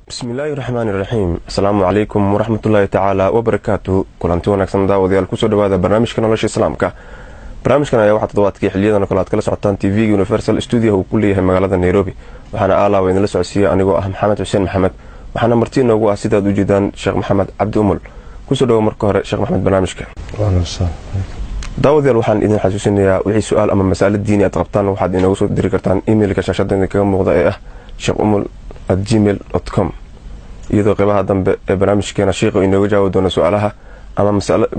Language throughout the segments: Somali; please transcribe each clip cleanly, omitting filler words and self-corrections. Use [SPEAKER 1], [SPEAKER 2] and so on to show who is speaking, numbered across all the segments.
[SPEAKER 1] بسم الله الرحمن الرحيم. السلام عليكم ورحمة الله تعالى وبركاته. كلانتي wanaagsan daawadayaal ku soo dhawaada barnaamijka nolosha islaamka. Barnaamijkan ayaa waxa toddobaadkii xiliyadan kala kala socotaan TV Universal Studio uu ku leeyahay magaalada Nairobi. Waxaana aalaa idin la socodsiiyay anigoo ah Maxamed Xuseen Maxamed. Waxaana martii noogu ah sidaad u jeedaan Sheekh Maxamed Cabdi Umul. Ku soo dhawaad marka hore Sheekh Maxamed barnaamijka. daawadayaal waxaan idin xasuusinayaa wixii su'aal ama mas'alo diini aad qabtaan waxaad inoogu soo diri kartaan emailka shaashada kaga muuqda ee ah sheekhumul@gmail.com iyadoo qaybaha dambe ee barnaamijkeena sheekhu inooga jawaab doono su'aalaha ama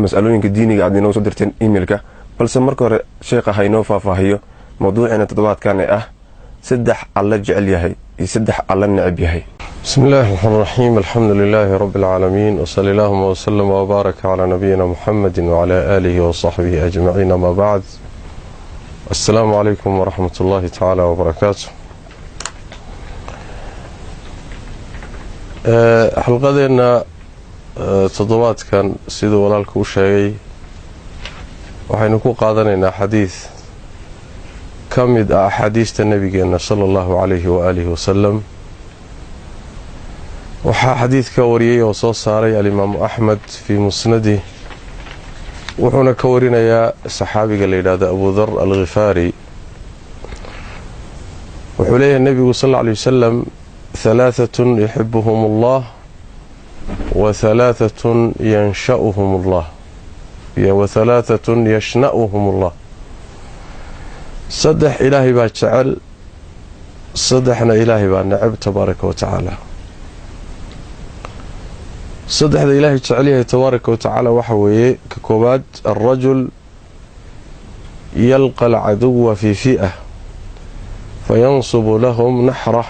[SPEAKER 1] mas'alooyinka diiniga aad inoogu soo dirteen emailka balse marka hore sheekha ha inoo faahfaahiyo mawduucina toddobaadkan ee ah saddex alla jecel yahay iyo saddex alla neceb yahay.
[SPEAKER 2] بسم الله الرحمن الرحيم. الحمد لله رب العالمين وصلى الله وسلم وبارك على نبينا محمد وعلى آله وصحبه أجمعين. ما بعد، السلام عليكم ورحمة الله تعالى وبركاته. حلقتنا تضوات كان سيدو ولالك وشاقي وحينكو قادنا حديث كمد أحاديث النبي صلى الله عليه وآله وسلم. وحا حديث كوريي وصو ساري الإمام أحمد في مسنده وحونا كورينا يا صحابي قال أبو ذر الغفاري وحوليه النبي صلى الله عليه وسلم ثلاثة يحبهم الله وثلاثة ينشأهم الله وثلاثة يشنأهم الله. صدح إلهي باتشعل صدحنا إلهي بانعب تبارك وتعالى. صدح إلهي تعاليه تبارك وتعالى وحوي ككوباد الرجل يلقى العدو في فئة فينصب لهم نحره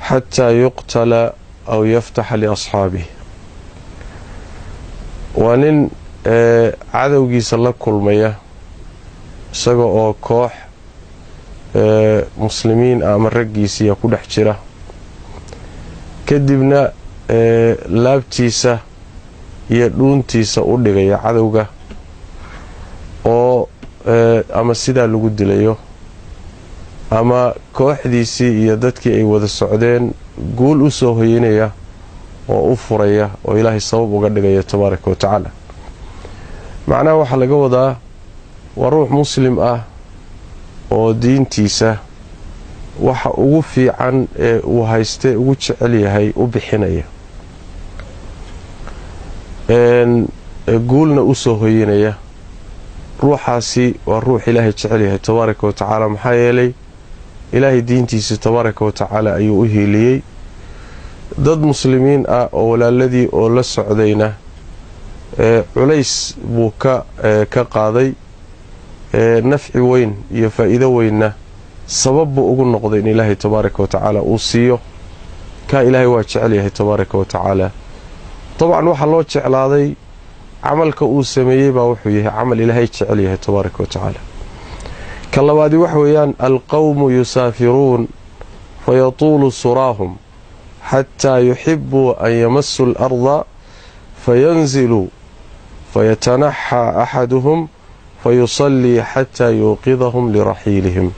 [SPEAKER 2] حتى يقتل أو يفتح لأصحابه. ونن عدوغي سلا كلمية سقو كوح مسلمين أمر رقيسي يكون حجرة كدبنا laabtiisa iyo dhuuntiisa u dhigaya cadowga oo ama sidaa lagu dilayo ama kooxdiisii iyo dadkii ay wada socdeen guul u soo hoynaya oo u furaya oo Ilaahay sabab uga dhigaya tabaaraka wa tacaala. macnaha waxa laga wadaa waa ruux muslim ah oo diintiisa waxa ugu fiican ee uu haystay ugu jecel yahay u bixinaya guulna u soo hoynaya. ruuxaasi waa ruux Ilaahay jecel yahay tabaaraka wa tacaala maxaa yeelay Ilaahay diintiisa tabaaraka wa tacaala ayuu u hiiliyay. dad muslimiin ah oo walaaladii oo la socdayna culays buu ka qaaday nafci weyn iyo faa'iido weynna sabab buu ugu noqday in Ilaahay tabaaraka wa tacaala uu siiyo ka Ilaahay waa jecel yahay tabaaraka wa tacaala. طبعا waxa loo jeclaaday amalka uu sameeyay baa wuxuu yahay amal Ilaahay jecel yahay tabaaraka wa tacaala. kalabaadi wax weeyaan alqawmu yusaafirun fayatulu surahum hatta yuhibbu an yamassu al-ardha fayanzilu fayatanaha ahaduhum fayusalli hatta yuqidhahum lirahilihim.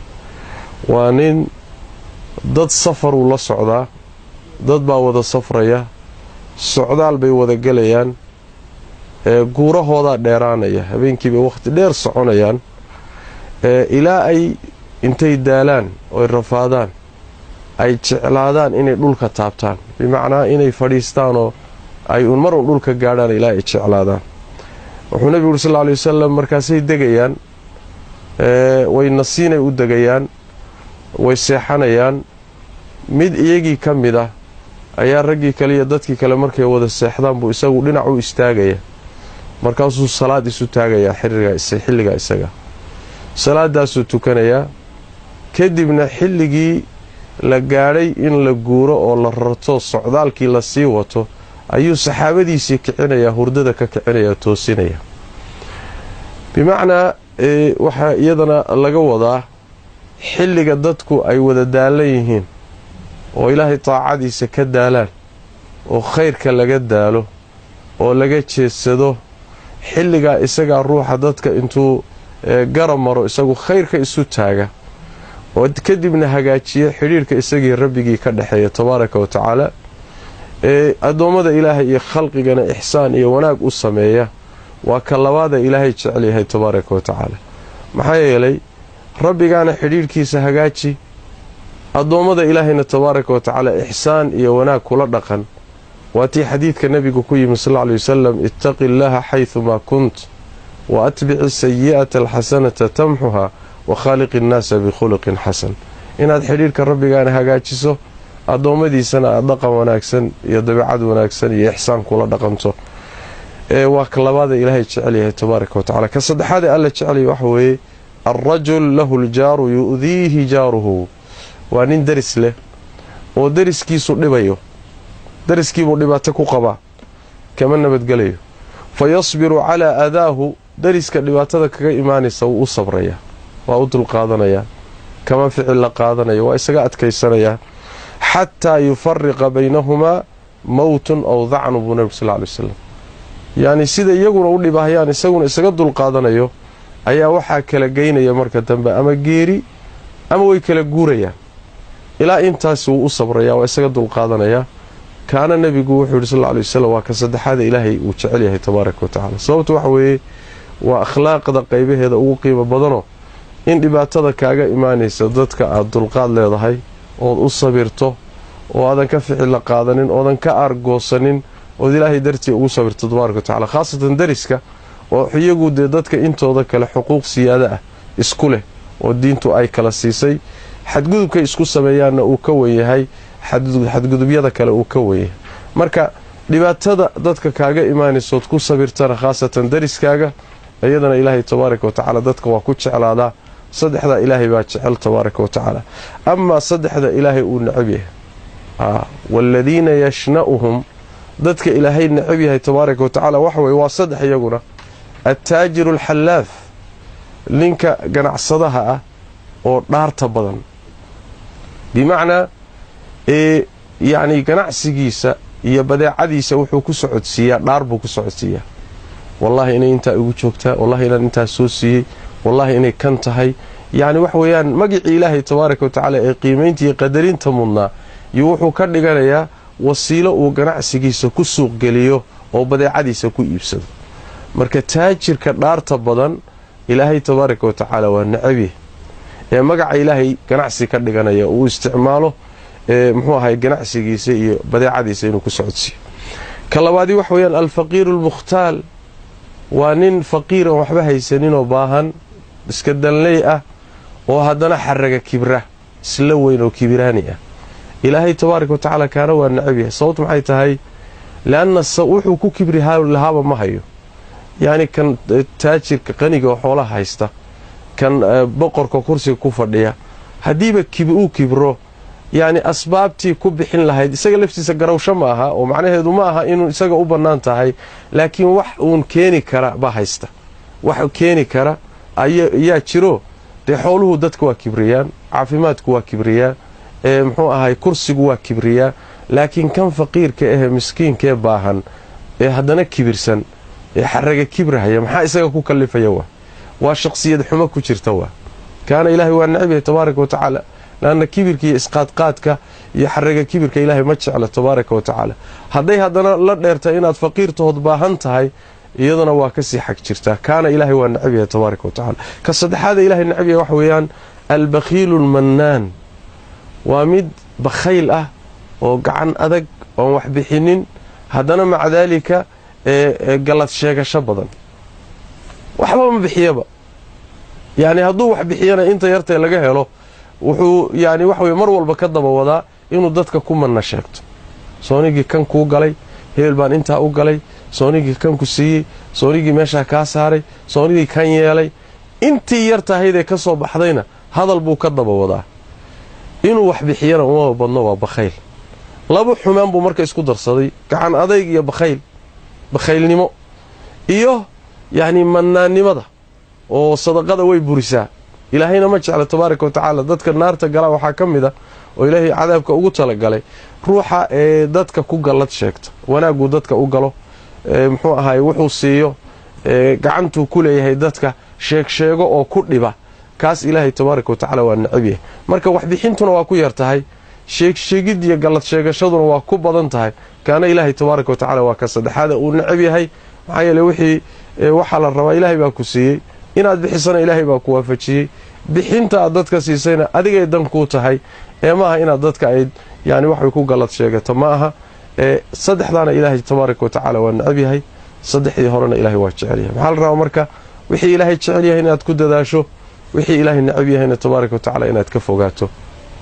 [SPEAKER 2] waanin dad safar la socda dad baa wada safraya socdaal bay wada galayaan guurahooda dheeraanaya habeenkii bay waqti dheer soconayaan ilaa ay intay daalaan oo rafaadaan ay jeclaadaan inay dhulka taabtaan bimaana inay fadhiistaan oo ay mar dhulka gaadhaan ilaa ay jeclaadaan. wuxuu nabigu sallallahu alayhi wasallam markaasay degayaan way nasiinay u degayaan way seexanayaan mid iyagii kamid ah ayaa raggii kale iyo dadkii kale markay wada seexdaan buu isagu dhinac u istaagaya markaasuu salaad isu taagaya xilliga isaga salaadaasuu tukanaya kadibna xilligii la gaadhay in la guuro oo la rarto socdaalkii la sii wato ayuu saxaabadiisii kicinaya hurdada ka kicinaya toosinaya. bimacnaa waxa iyadana laga wadaa xilliga dadku ay wada daalan yihiin oo Ilaahay taacadiisa ka daalaan oo khayrka laga daalo oo laga jeesado xilliga isaga ruuxa dadka intuu garab maro isagu khayrka isu taaga oo kadibna hagaajiyo xiriirka isagii rabbigii ka dhaxeeya tabaaraka wa tacaala addoommada ilaahay iyo khalqigana ixsaan iyo wanaag u sameeya waa ka labaada ilaahay jecel yahay tabaaraka wa tacaala. maxaa yeelay rabbigaana xidhiidhkiisa hagaaji, addoommada ilaahayna tabaaraka wa tacaala ixsaan iyo wanaag kula dhaqan. waa tii xadiidka nebigu ku yimi sal alla alay wasalam, ittaqi illaaha xaydumaa kunt wa atbici sayi'ata alxasanata tamxuhaa wa khaaliqi innaasa bikhuluqin xasan. inaad xidhiidhka rabbigaana hagaajiso, addoommadiisana aad dhaqan wanaagsan iyo dabeecad wanaagsan iyo ixsaan kula dhaqanto. waa ka labaada ilaahay jecel yahay tabaaraka wa tacala. ka saddexaad ee alla jecelyahay waxa weeye alrajul lahu ljaaru yu'diihi jaaruhu. waa nin deris leh oo deriskiisu dhibayo, deriskiibuu dhibaato ku qabaa, kama nabadgelayo. fa yasbiru calaa adaahu, deriska dhibaatada kaga imaanaysa wuu u sabrayaa, waa u dulqaadanayaa, kama ficil la qaadanayo, waa isaga adkaysanayaa. xataa yufariqa baynahumaa mowtun aw dacnu buu nabigu sal lla alay wasalam. yacni sida iyaguna u dhibahayaan isaguna isaga dulqaadanayo ayaa waxaa kala geynaya marka dambe ama geeri ama way kala guurayaan. ilaa intaas wuu u sabrayaa, waa isaga dulqaadanayaa. kaana nebigu wuxuu yidhi sal alla alay wasalam waa ka saddexaada ilaahay uu jecel yahay tabaaraka wa tacaala. sababtu waxa weeye waa akhlaaqda qaybaheeda ugu qiimo badanoo in dhibaatada kaaga imaanaysa dadka aad dulqaad leedahay ood u sabirto oo aadan ka ficil la qaadanin, oodan ka aargoosanin, ood ilaahay dartii ugu sabirto tabaaraka wa tacala. khaasatan deriska oo iyagu dee dadka intooda kale xuquuq siyaado ah isku leh oo diintu ay kala siisay. xadgudubkay isku sameeyaanna uu ka wen yahay xadgudubyada kale uu ka wen yahay. marka dhibaatada dadka kaaga imaanaysood ku sabirtana khaasatan deriskaaga, iyadana ilaahay tabaaraka wa tacaala dadka waa ku jeclaadaa. saddexdaa ilaahay baa jecel tabaaraka wa tacaala. amaa saddexda ilaahay uu necab yahay, waaladiina yashna'uhum, dadka ilaahay necab yahay tabaaraka wa tacaala waxa weye waa saddex iyaguna. attaajiru alxallaaf, ninka ganacsadaha ah oo dhaarta badan, bimacnaa yacni ganacsigiisa iyo badeecadiisa wuxuu ku socodsiiyaa dhaar buu ku socodsiiyaa. wallaahi inay intaa igu joogtaa, wallahi inaan intaa soo siiyey, wallahi inay kan tahay. yacni wax weeyaan magicii ilaahay tabaaraka wa tacaala ee qiimaynta iyo qadarinta mudnaa iyo wuxuu ka dhiganayaa wasiilo uu ganacsigiisa ku suuq geliyo oo badeecadiisa ku iibsado. marka taajirka dhaarta badan ilaahay tabaaraka wa tacaala waa necabih ee magaca ilaahay ganacsi ka dhiganaya uu isticmaalo muxuu ahay ganacsigiisa iyo badeecadiisa inuu ku socodsiiyo. ka labaadii wax weeyaan alfaqiiru almukhtaal, waa nin faqiir oon waxba haysaninoo baahan, iska danley ah oo haddana xaraga kibra, isla weyn oo kibiraani ah. ilaahay tabaaraka wa tacaala kaana waa necab yahay. sababtu maxay tahay? leanna wuxuu ku kibri lahaaba ma hayo. yacni kan taajirka qaniga oo xoolaha haysta, kan boqorka kursiga ku fadhiya, haddiiba uu kibro yacni asbaabtii ku bixin lahayd isaga laftiisa garawsho ma aha, oo macnaheedu ma aha inuu isaga u bannaan tahay, laakiin wax uun keeni kara baa haysta. wax keeni kara ayaa jiro. dee xooluhu dadka waa kibriyaan, caafimaadku waa kibriyaa, muxuu ahay kursigu waa kibriyaa. laakiin kan faqiirka ahee miskiinkaee baahan ee haddana kibirsan ee xaraga kibrahaya, maxaa isaga ku kallifaya? waa shaqsiyad xumo ku jirta. kaana ilaahay waa necab yahay tabaaraka wa tacaala, laanna kibirka iyo isqaadqaadka iyo xaraga kibirka ilaahay ma jecla tabaaraka wa tacaala. hadday haddana la dheerta inaad faqiirtahood baahan tahay, iyadana waa kasii xag jirtaa. kaana ilaahay waa necab yahay tabaaraka wa tacaala. ka saddexaada ilaahay necab yahay waxa weeyaan albakhiilu lmannaan, waa mid bakhayl ah oo gacan adag oon wax bixinin, haddana maca daalika galad sheegasho badan, waxba ma bixiyaba. yacni hadduu wax bixiyana inta yartee laga helo wuxuu yani wax wey mar walba ka daba wadaa inuu dadka ku manna sheegto. soonigii kan kuu galay, hebel baan intaa u galay, soonigii kan ku siiyey, soonigii meeshaa kaa saaray, soonigii kan yeelay. intii yartahaydee ka soo baxdayna hadal buu ka daba wadaa. inuu wax bixiyana uma badno, waa bakhayl. laba xumaan buu marka isku darsaday, gacan adayg iyo bakhaylnimo iyo yacni mannaannimada oo sadaqada way burisaa. ilaahayna ma jecla tabaaraka wa tacaala. dadka naarta gala waxaa ka mid a oo ilaahay cadaabka ugu talagalay ruuxa ee dadka ku gallad sheegta, wanaaguu dadka u galo, muxuu ahaay wuxuu siiyo, gacantuu ku leeyahay dadka sheegsheego oo ku dhiba, kaas ilaahay tabaaraka wa tacaala waa necab yahay. marka waxbixintuna waa ku yartahay, sheegid iyo galad sheegashaduna waa ku badan tahay kaana ilaahay tabaaraka wa tacaala waa ka saddexaada uu necab yahay. maxaa yeele waxaa la rabaa ilaahay baa ku siiyey inaad bixisana ilaahay baa ku waafajiyey, bixinta aad dadka siisayna adigay dan kuu tahay ee maaha inaad dadka ay yani waxay ku galad sheegato ma aha. saddexdaana ilaahay tabaaraka wa tacaala waa necab yahay, saddexdii horena ilaahay waa jecel yahay. maxaa la rabaa marka wixii ilaahay jecel yahay inaad ku dadaasho, wixii ilaahay necab yahayna tabaaraka wa tacaala inaad ka fogaato.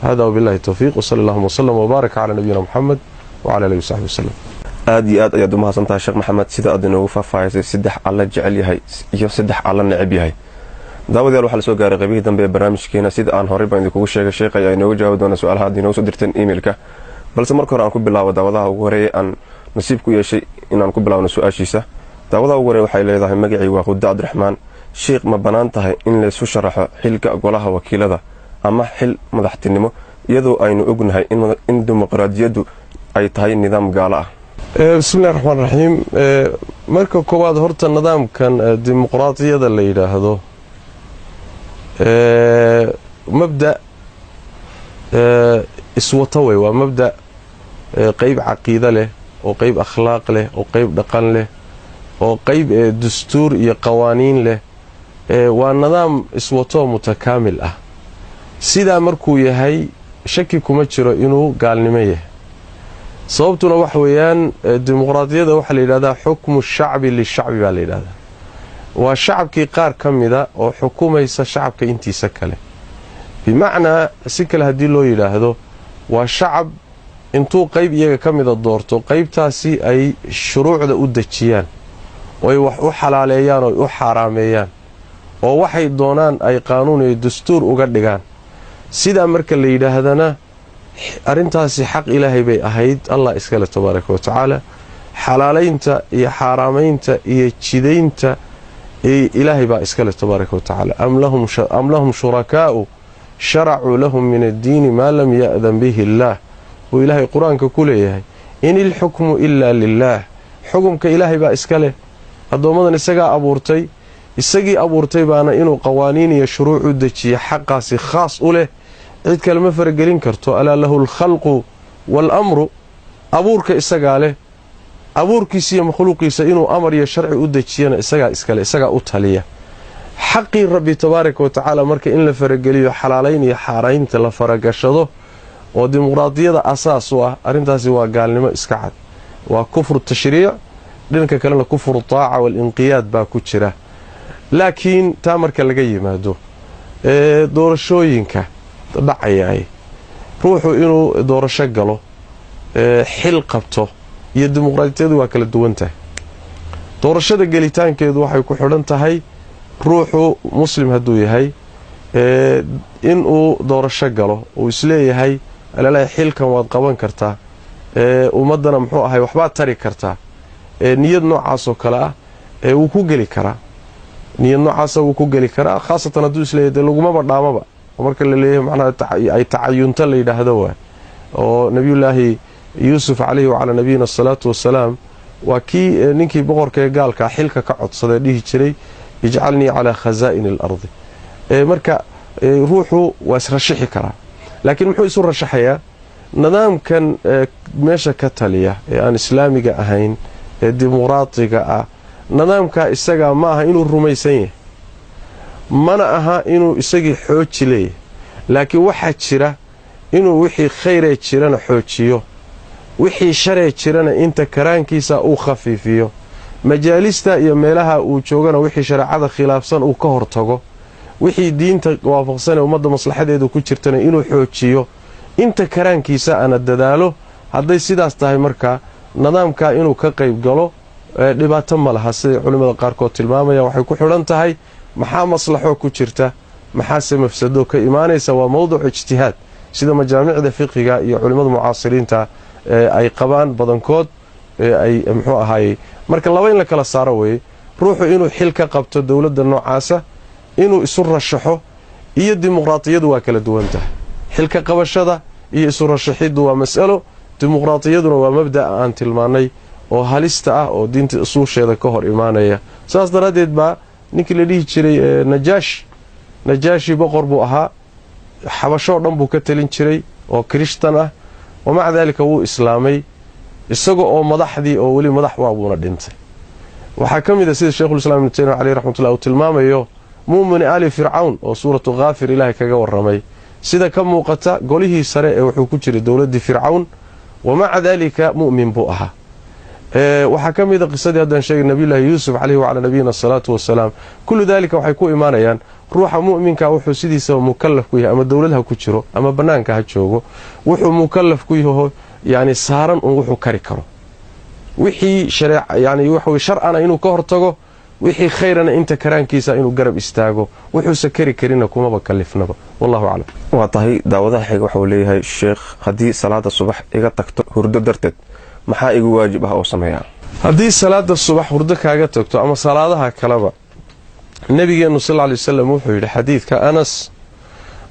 [SPEAKER 2] hada wabillahi tawfiiq wasala allahuma wasalam wabaarak calaa nabiyina muxamed wacala alihi wasaxbi wasalam.
[SPEAKER 1] aad iyo aad ayaad u mahadsantahay sheekh maxamed sida aad inoogu faahfaahisay saddex alla jecel yahay iyo saddex alla necab yahay. daawadayaal waxaa la soo gaaray qaybihii dambe ee barnaamijkeena. sida aan horey baan idinkugu sheegay sheekh ayaa inooga jawaabi doona su-aalaha aad inoogu soo dirteen emailka, balse marka hore aan ku bilaabo daawadaha ugu horeeyay aan nasiib ku yeeshay inaan ku bilaabno su-aashiisa. daawadaha ugu horeeya waxay leedahay magacii waa Quda Cabdiraxmaan. sheekh ma bannaan tahay in laysu sharaxo xilka golaha wakiilada ama xil madaxtinimo iyadoo aynu ognahay in dimuqraadiyaddu ay tahay nidaam gaalo ah?
[SPEAKER 2] bismillahi raxmaan raxiim. marka koowaad horta nidaamkan dimuqraadiyada la yidhaahdo mabda iswato wey. waa mabda qeyb caqiide leh oo qeyb akhlaaq leh oo qeyb dhaqan leh oo qeyb dastuur iyo qawaaniin leh. waa nidaam iswato mutakaamil ah. sidaa markuu yahay shaki kuma jiro inuu gaalnimo yahay. sababtuna waxa weeyaan dimuqraadiyada waxaa la yidhahdaa xukmu shacbi lishacbi baa la yidhahdaa. waa shacabkii qaar ka mida oo xukumaysa shacabka intiisa kale. bimacnaa si kale haddii loo yidhaahdo waa shacab intuu qeyb iyaga ka mida doorto qeybtaasi ay shuruucda u dejiyaan oo ay wax u xalaaleeyaan oo ay u xaaraameeyaan oo waxay doonaan ay qaanuun iyo dastuur uga dhigaan. sidaa marka la yidhaahdana arrintaasi xaq ilaahay bay ahayd, allah iskale tabaaraka wa tacaala. xalaalaynta iyo xaaraamaynta iyo jidaynta ilaahay baa iskale tabaaraka wa tacaala. am lahum shurakaa'u sharacuu lahum min addiini maa lam ya'dan bihi illaah wuu ilaahay qur-aanka ku leeyahay in ilxukmu ilaa lilaah. xukumka ilaahay baa iska leh, addoommadan isagaa abuurtay, isagii abuurtay baana inuu qawaaniin iyo shuruuc u dejiya xaqaasi khaas u leh, cid kale ma faragelin karto. alaa lahu alkhalqu waalamru. abuurka isagaa leh, abuurkiisa iyo makhluuqiisa inuu amar iyo sharci u dejiyana isagaa iskale, isagaa u taliya. xaqii rabbi tabaaraka wa tacaala marka in la farageliyo xalaalayn iyo xaaraynta la faragashado oo dimuqraadiyada asaas u ah, arrintaasi waa gaalnimo iska cad. waa kufru tashriic, dhanka kalena kufru taaca walinqiyaad baa ku jira. laakiin taa marka laga yimaado doorashooyinka dhacayay ruuxu inuu doorasho galo xil qabto iyo dimuqraadiyadu waa kala duwan tahay. doorashada gelitaankeedu waxay ku xidhan tahay ruuxu muslim hadduu yahay inuu doorasho galo uu isleeyahay alalahay xilkan waad qaban kartaa, ummaddana muxuu ahay waxbaad tari kartaa. niyad noocaasoo kale ah wuu ku geli karaa. niyad noocaasa wuu ku geli karaa, khaasatan hadduu isleeyahay dee lagumaba dhaamaba oo marka la leeyahay macnaha ay tacayunto la yidhaahdo waa oo nebiyullaahi yuusuf calayhi wacalaa nabiyina asalaatu wassalaam waa kii ninkii boqorka ee gaalkaa xilka ka codsadee dhihi jiray ijcalnii calaa khasaa'ini alardi. marka ruuxu waa israshixi karaa, laakiin muxuu isu rashaxayaa nidaamkan meesha ka taliya ee aan islaamiga ahayn ee dimuqraadiga ah. nidaamkaa isagaa ma aha inuu rumaysan yahay, mana aha inuu isagii xooji leeyahay, laakiin waxaa jira inuu wixii khayree jirana xoojiyo, wixii sharee jirana inta karaankiisa uu khafiifiyo, majaalista iyo meelaha uu joogana wixii shareecada khilaafsan uu ka hortago, wixii diinta waafaqsanee ummadda maslaxadeedu ku jirtana inuu xoojiyo, inta karaankiisa ana dadaalo. hadday sidaas tahay markaa nidaamkaa inuu ka qayb galo dhibaato ma laha. siday culimmada qaarkood tilmaamayaan waxay ku xidhan tahay maxaa maslaxo ku jirta, maxaase mafsado ka imaanaysa. waa mowduc ijtihaad sida majaamicda fiqiga iyo culimmada mucaasiriinta ay qabaan badankood ay muxuu ahaayey. marka laba in la kala saaro weeye, ruuxu inuu xil ka qabto dowladda noocaasa, inuu isu rashaxo, iyo dimuqraadiyadu waa kala duwan tahay. xilka qabashada iyo isu rashaxiddu waa mas'alo, dimuqraadiyaduna waa mabda'a aan tilmaannay oo halista ah oo diinta usuusheeda ka hor imaanaya. saas daraaddeed baa ninkii la dhihi jiray najaashi boqor buu ahaa, xabashoo dhan buu ka talin jiray oo kirishtan ah. wamaca daalika wuu islaamay isaga oo madaxdii oo weli madax waabuuna dhintay. waxaa ka mid a sida sheekhulislaam ibnu taymiya caleyh raxmatullah uu tilmaamayo mu'mini aali fircawn oo suuratu kaafir ilaahay kaga warramay sida ka muuqata golihii sare ee wuxuu ku jiray dowladdii fircawn wamaca daalika mu'min buu ahaa. waxaa ka mid a qisadii haddaan sheegay nabiyullaahi yuusuf caleyhi wacalaa nabiyina asalaatu wasalaam. kullu daalika waxay ku imaanayaan ruuxa mu'minka wuxuu sidiisaba mukallaf ku yahay ama dowlad ha ku jiro ama bannaanka ha joogo wuxuu mukallaf ku yaho yani saaran un wuxuu kari karo wixii yani waxa sharcana inuu ka hortago wixii khayrana inta karaankiisa inuu garab istaago wuxuusa kari karina kumaba kalifnaba. wallahu aclam.
[SPEAKER 1] waa tahay daawadaha xiga waxauu leeyahay sheekh haddii salaada subax iga tagto hurdo darteed maxaa igu waajib ah oo sameeyaa?
[SPEAKER 2] haddii salaada subax hurdo kaaga tagto ama salaadaha kaleba nabigeennu sal ly wasalam wuxuu yidhi xadiidka anas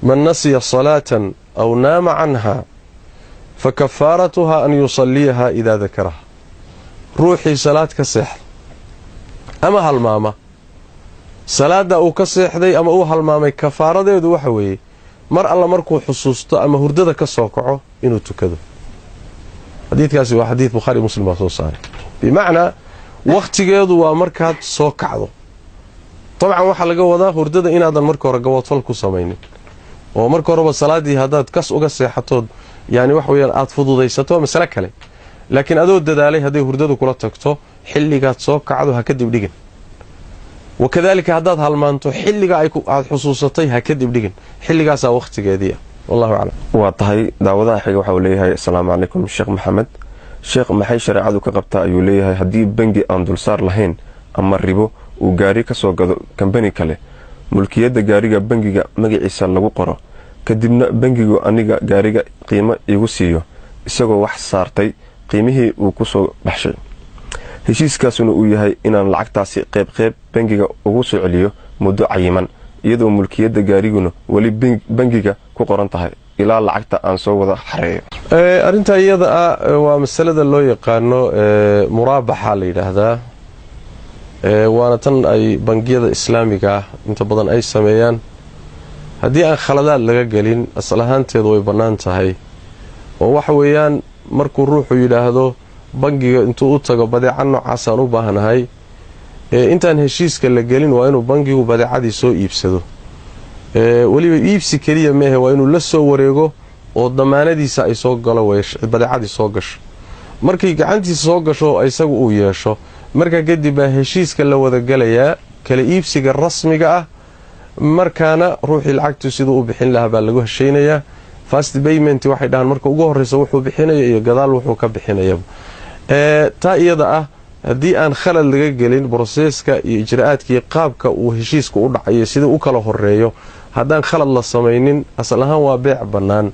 [SPEAKER 2] man nasiya salaatan aw naama canha fa kafaaratuha an yusalliyaha idaa dakaraha. ruuxii salaad ka seexday ama halmaama salaada uu ka seexday ama uu halmaamay kafaaradeedu waxa weeye mar alla markuu xusuusto ama hurdada ka soo kaco inuu tukado. xadiidkaasi waa xadiid bukhaari muslim baa soo saaray. bimacnaa wakhtigeedu waa markaad soo kacdo. dabcan waxaa laga wadaa hurdada inaadan marka hore gaboodfal ku samaynin oo marka horeba salaaddii haddaad kas uga seexatood yani wax weyaan aada fududaysato masale kale, laakiin adoo dadaalay hadday hurdadu kula tagto xilligaad soo kacdo ha kadib dhigin. wakadaalika haddaad halmaanto xilliga aad xusuusatay ha kadib dhigin, xilligaasaa wakhtigeedii ah. wallahu aclam.
[SPEAKER 1] waa tahay daawadaha xiga waxauu leeyahay asalaamu calaykum sheekh maxamed. sheekh maxay shareecadu ka qabtaa ayuu leeyahay haddii bangi aan dulsaar lahayn ama ribo uu gaari ka soo gado kambani kale, mulkiyadda gaariga bangiga magaciisa lagu qoro, kadibna bangigu aniga gaariga qiimo igu siiyo isagoo wax saartay qiimihii uu ku soo baxshay. heshiiskaasuna uu yahay inaan lacagtaasi qayb bangiga ugu soo celiyo muddo cayiman iyadoo mulkiyadda gaariguna weli bangiga ku qoran tahay ilaa lacagta aan soo wada xareeyo.
[SPEAKER 2] arrintaa iyada ah waa masalada loo yaqaano muraabaxa la yidhaahdaa. waana tan ay bangiyada islaamiga ah inta badan ay sameeyaan. haddii aan khaladaad laga gelin asal ahaanteedu way bannaan tahay oo waxa weeyaan markuu ruuxu yidhaahdo bangiga intuu u tago badeeca noocaasaan u baahanahay intaan heshiiska la gelin waa inuu bangigu badeecadii soo iibsado. weliba iibsi keliya meehe waa inuu la soo wareego oo damaanadiisa ay soo galo badeecadii soo gasho. markay gacantiisa soo gasho isagu uu yeesho markaa kadib baa heshiiska la wada galayaa kala iibsiga rasmiga ah. markaana ruuxii lacagtu siduu u bixin lahaa baa lagu heshaynayaa. fast payment waxay dhahaan marka ugu horreysa wuxuu bixinaya iyo gadaal wuxuu ka bixinayaba. taa iyada ah haddii aan khalad laga gelin broseeska iyo ijraa'aadkii qaabka uu heshiisku u dhacayo siduu u kala horeeyo haddaan khalad la samaynin asal ahaan waa beec bannaan.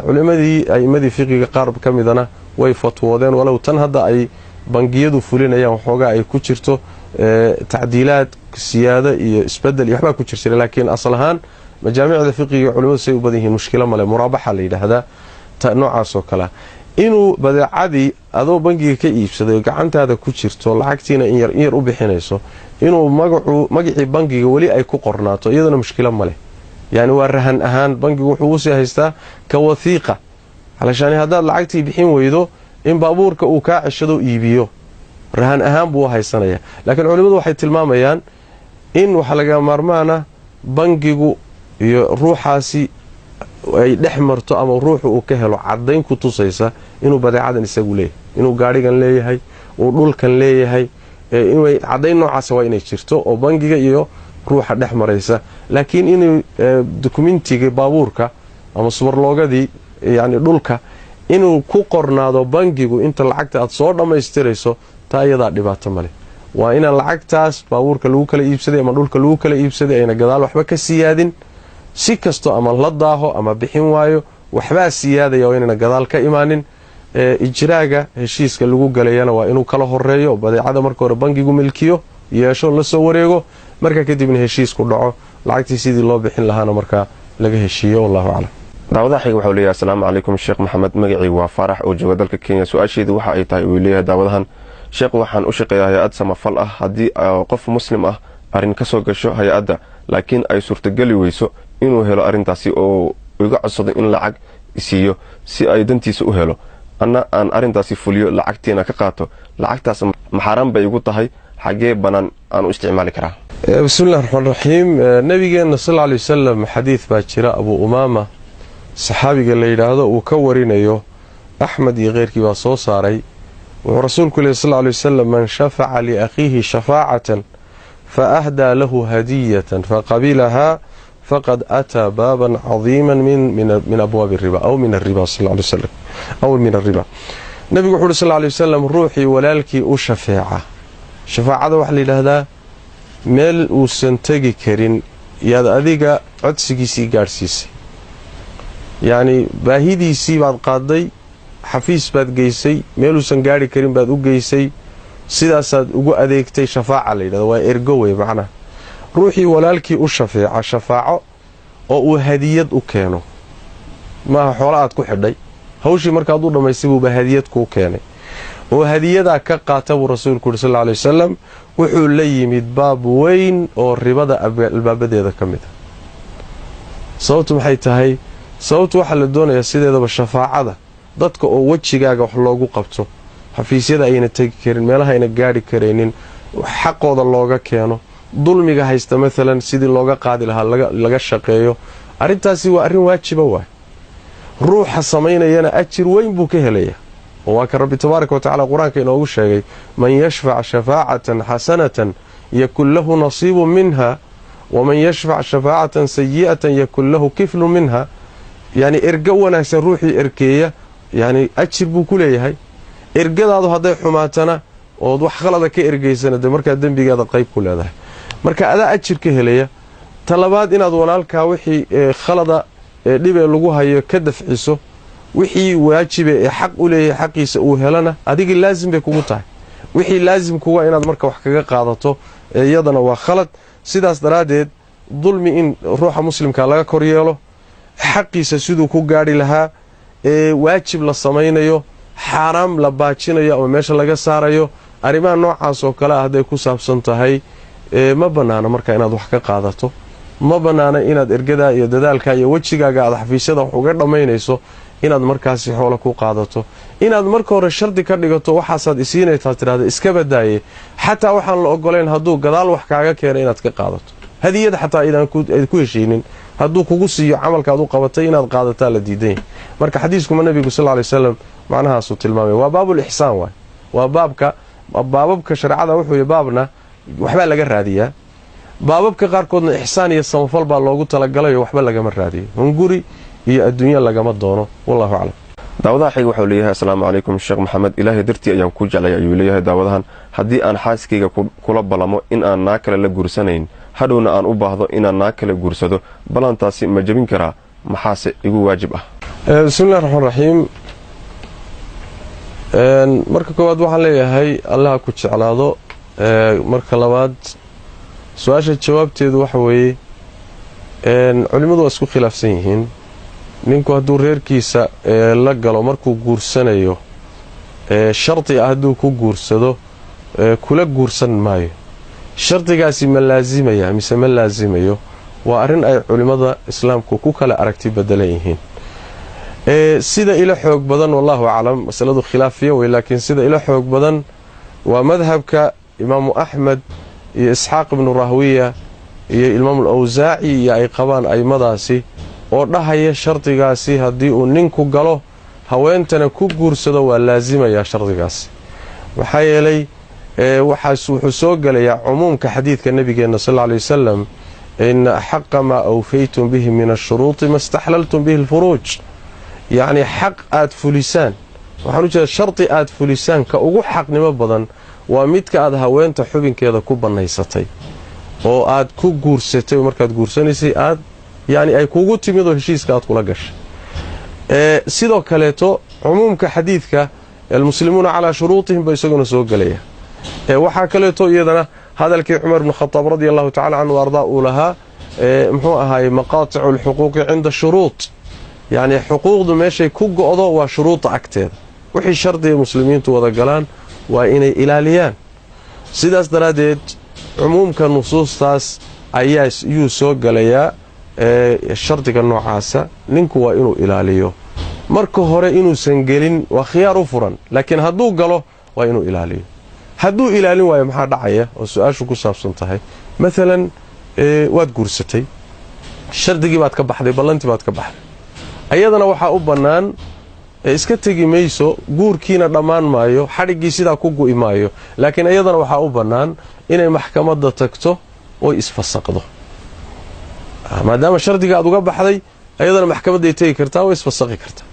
[SPEAKER 2] culimmadii a'immadii fiqiga qaar ka midana way fatwoodeen walow tan hadda ay bangiyadu fulinayaan waxoogaa ay ku jirto tacdiilaad siyaado iyo isbedel iyo waxbaa ku jirjira, laakiin asal ahaan majaamicda fiqiga culimmadu say u badan yihiin mushkilo male. muraabaxa la yidhaahdaa noocaasoo kalea inuu badeecadii adoo bangiga ka iibsaday oo gacantaada ku jirto lacagtiina in yar u bixinayso inuu magacii bangiga weli ay ku qornaato iyadana mushkilo maleh. yani waa rahan ahaan bangigu wuxuu usii haystaa ka wathiiqa halashaani haddaad lacagtii bixin weydo in baabuurka uu kaa ceshado iibiyo rahan ahaan buu u haysanaya. laakiin culimmadu waxay tilmaamayaan in waxa laga maarmaana bangigu iyo ruuxaasi ay dhex marto ama ruuxu uu ka helo caddayn ku tusaysa inuu badeecadan isagu leeyahay, inuu gaadhigan leeyahay, uu dhulkan leeyahay. caddayn noocaas waa inay jirto oo bangiga iyo ruuxa dhex maraysa. laakiin inuu dokumentiga baabuurka ama subarloogadii yani dhulka inuu ku qornaado bangigu inta lacagta aad soo dhammaystirayso taa iyadaa dhibaato male. waa inaan lacagtaas baabuurka lagu kala iibsaday ama dhulka lagu kala iibsaday ayna gadaal waxba ka siyaadin. si kasto ama la daaho ama bixin waayo waxbaa siyaadaya oo inayna gadaal ka imaanin. ijraaga heshiiska lagu galayana waa inuu kala horeeyo badeecada marka hore bangigu milkiyo yeesho la soo wareego marka kadibna heshiisku dhaco lacagtii sidii loo bixin lahaana markaa laga heshiiyo. wallahu aclam.
[SPEAKER 1] daawadaha xiga waxau leeyahay asalaamu calaykum sheekh maxamed. magacaygu waa faarax oo jooga dalka kenya. su-aasheedu waxa ay tahay uu leeyahay daawadahan sheekh waxaan u shaqeeyaa hay-ad samafal ah. haddii qof muslim ah arrin ka soo gasho hay-adda laakiin ay suurtageli weyso inuu helo arrintaasi oo iga codsado in lacag isiiyo si ay dantiisa u helo anna aan arrintaasi fuliyo lacagtiina ka qaato lacagtaas maxaaraan bay igu tahay xagee bannaan aan u isticmaali karaa
[SPEAKER 2] bismillahi raxmaan raxiim nabigeenna sal lla lay wasalam xadiid baa jira abuu umaama saxaabiga la yidhaahdo uu ka warinayo axmed iyo keyrkii baa soo saaray wuxuu rasuulku lehy sal lla lay wasalam man shafaca liakhiihi shafaacatan fa ahdaa lahu hadiyatan faqabilahaa faqad ataa baaban cadiiman min abwaabi riba aw min ariba sal ly wslam aw min arriba nebigu wuxu uhi sal ly wasalam ruuxii walaalkii u shafeeca shafaacada waxaa la yidhaahdaa meel uusan tegi karin yaad adiga codsigiisii gaadhsiisay yacni baahidiisii baad qaaday xafiis baad geysay meeluusan gaadhi karin baad u geysay sidaasaad ugu adeegtay shafaaca la yidhahda waa ergo wey macnaha ruuxii walaalkii u shafeeca shafaaco oo uu hadiyad u keeno maaha xoolo aad ku xidhay hawshii markaad u dhammaystay buuba hadiyad kuu keenay oo hadiyadaa ka qaata buu rasuulku yidhi sal lla lay wasalam wuxuu la yimid baab weyn oo ribada albaabadeeda ka mid a sababtu maxay tahay sababtu waxaa la doonayaa sideedaba shafaacada dadka oo wejigaaga wax loogu qabto xafiisyada ayna tegi karin meelaha ayna gaadhi karaynin xaqooda looga keeno dulmiga haysta maalan sidii looga qaadi lahaa laga shaqeeyo arrintaasi waa arrin waajiba waay ruuxa samaynayana ajir weyn buu ka helayaa oo waa ka rabbi tabaaraka wa tacala qur-aanka inoogu sheegay man yashfac shafaacatan xasanatan yakun lahu nasiibun minha waman yashfac shafaacatan sayi'atan yakun lahu kiflun minha yacni ergo wanaagsan ruuxii erkeeya yacni ajir buu ku leeyahay ergadaadu hadday xumaatana ood wax khalada ka ergeysana dee markaa dembigeeda qayb ku leedahay marka adaa ajir ka helaya talabaad inaad walaalkaa wixii khalada dhibee lagu hayo ka dafciso wixii waajibe ee xaq u leeyahay xaqiisa uu helana adigii laasim bay kugu tahay wixii laasimkuga inaad marka wax kaga qaadato iyadana waa khalad sidaas daraaddeed dulmi in ruuxa muslimka laga kor yeelo xaqiisa siduu ku gaadhi lahaa waajib la samaynayo xaaraam la baajinayo ama meesha laga saarayo arrimaha noocaas oo kale ah hadday ku saabsan tahay ma bannaana marka inaad wax ka qaadato ma bannaana inaad ergadaa iyo dadaalkaa iyo wejigaaga aad xafiisyada wax uga dhammaynayso inaad markaasi xoolo ku qaadato inaad marka hore shardi ka dhigato waxaasaad isiinaytaa tidhahda iska badaaye xataa waxaan la ogolayn hadduu gadaal wax kaaga keena inaad ka qaadato hadiyad xataa ayd ku heshiinin hadduu kugu siiyo camalkaad u qabatay inaad qaadataa la diidanya marka xadiiskuma nebigu sal ly wasalam macnahaasuu tilmaamay waa baabul ixsaan waay waa baababka shareecada wuxuu yihi baabna waxbaa laga raadiyaa baababka qaarkoodna ixsaan iyo samafal baa loogu talagalayo waxba lagama raadiyo hunguri iyo adduunya lagama doono wallahu aclam
[SPEAKER 1] daawadaha xiga waxau leeyahay assalaamu calaykum sheekh maxamed ilaahay dartii ayaan ku jeclay ayuu leeyahay daawadahan haddii aan xaaskayga kula ballamo in aan naag kale la guursanayn hadhowna aan u baahdo inaan naag kale guursado ballantaasi ma jebin karaa maxaase igu waajib ah
[SPEAKER 2] bismillahi raxmaan raxiim marka koowaad waxaan leeyahay allaha ku jeclaado marka labaad su-aasha jawaabteedu waxa weeye culimmadu waa isku khilaafsan yihiin ninku hadduu reerkiisa la galo markuu guursanayo shardi ah hadduu ku guursado kula guursan maayo shardigaasi ma laasimaya mise ma laasimayo waa arrin ay culimmada islaamku ku kala aragti bedelan yihiin sida ila xoog badan wallahu aclam masaladu khilaafiya wey laakiin sida ila xoog badan waa madhabka imaamu axmed iyo isxaaq ibnu rahwiya iyo imaamu awsaaci iyo ay qabaan aimadaasi oo dhahaya shardigaasi haddii uu ninku galo haweentana ku guursado waa laasimayaa shardigaasi maxaa yeelay wuxuu soo gelayaa cumuumka xadiidka nabigeenna sal lla lay wasalam ina axaqa maa awfaytum bihi min ashuruuti ma staxlaltum bihi alfuruuj yacnii xaq aad fulisaan waxaan u jeeda shardi aad fulisaan ka ugu xaqnimo badan waa midka aad haweenta xubinkeeda ku bannaysatay oo aad ku guursatay markaad guursanaysay aad yacni ay kugu timid oo heshiiska aad kula gashay sidoo kaleeto cumuumka xadiidka almuslimuuna calaa shuruutihim ba isaguna soo gelaya waxaa kaleeto iyadana hadalkii cumar bnu khadaab radi allahu tacala canhu ardaa uu lahaa muxuu ahaaye maqaaticu alxuquuqi cinda shuruud yacni xuquuqdu meeshay ku go'do waa shuruudda agteeda wixii shardiga muslimiintu wada galaan waa inay ilaaliyaan sidaas daraaddeed cumuumka nusuustaas yuu soo gelayaa shardiga noocaasa ninku waa inuu ilaaliyo marka hore inuusan gelin waa khiyaar u furan, laakiin hadduu galo waa inuu ilaaliyo. hadduu ilaalin waayo maxaa dhacaya oo su-aashu ku saabsan tahay, maalan waad guursatay, shardigii baad ka baxday, ballantii baad ka baxday, ayadana waxaa u bannaan iska tegi mayso, guurkiina dhammaan maayo, xadhiggii sidaa ku gu'i maayo, laakiin ayadana waxaa u bannaan inay maxkamadda tagto oy isfasaqdo. maadaama shardiga aad uga baxday, ayadana maxkamadday tegi kartaa, way isfasaqi kartaa.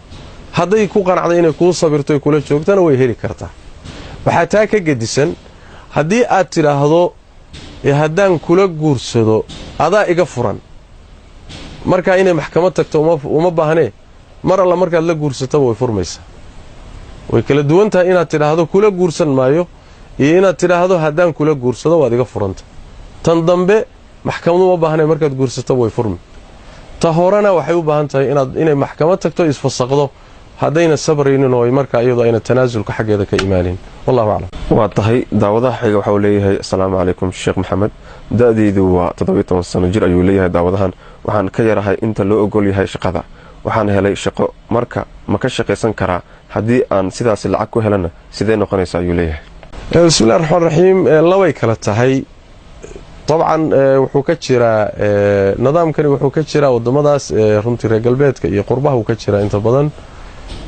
[SPEAKER 2] hadday ku qanacday inay kuu sabirto kula joogtana way heli kartaa. waxaa taa ka gedisan haddii aad tidhaahdo haddaan kula guursado adaa iga furan, markaa inay maxkamad tagto uma baahnee, mar alla markaad la guursataba way furmaysaa. way kala duwan tahay inaad tidhaahdo kula guursan maayo iyo inaad tidhaahdo haddaan kula guursado waad iga furanta. tan dambe maxkamadu uma baahnee, markaad guursataba way furmi. ta horena waxay u baahan tahay inay maxkamad tagto isfasaqdo, haddayna sabraynin oo markaa iyadoo ayna tanaasulka xaggeeda ka imaanin. wallahu aclam.
[SPEAKER 1] waa tahay daawadaha xiga waxa uu leeyahay assalaamu calaykum sheekh maxamed, da-deydu waa 17 sano jir ayuu leeyahay daawadahan. waxaan ka yarahay inta loo ogol yahay shaqada, waxaan helay shaqo, marka ma ka shaqaysan karaa? haddii aan sidaasi lacag ku helana sidee noqonaysa ayuu leeyahay.
[SPEAKER 2] bismillahi raxmaan raxiim. labay kala tahay. dabcan wuxuu ka jiraa nidaamkani wuxuu ka jiraa wadamadaas runtii reer galbeedka iyo qurbaha uu ka jiraa inta badan,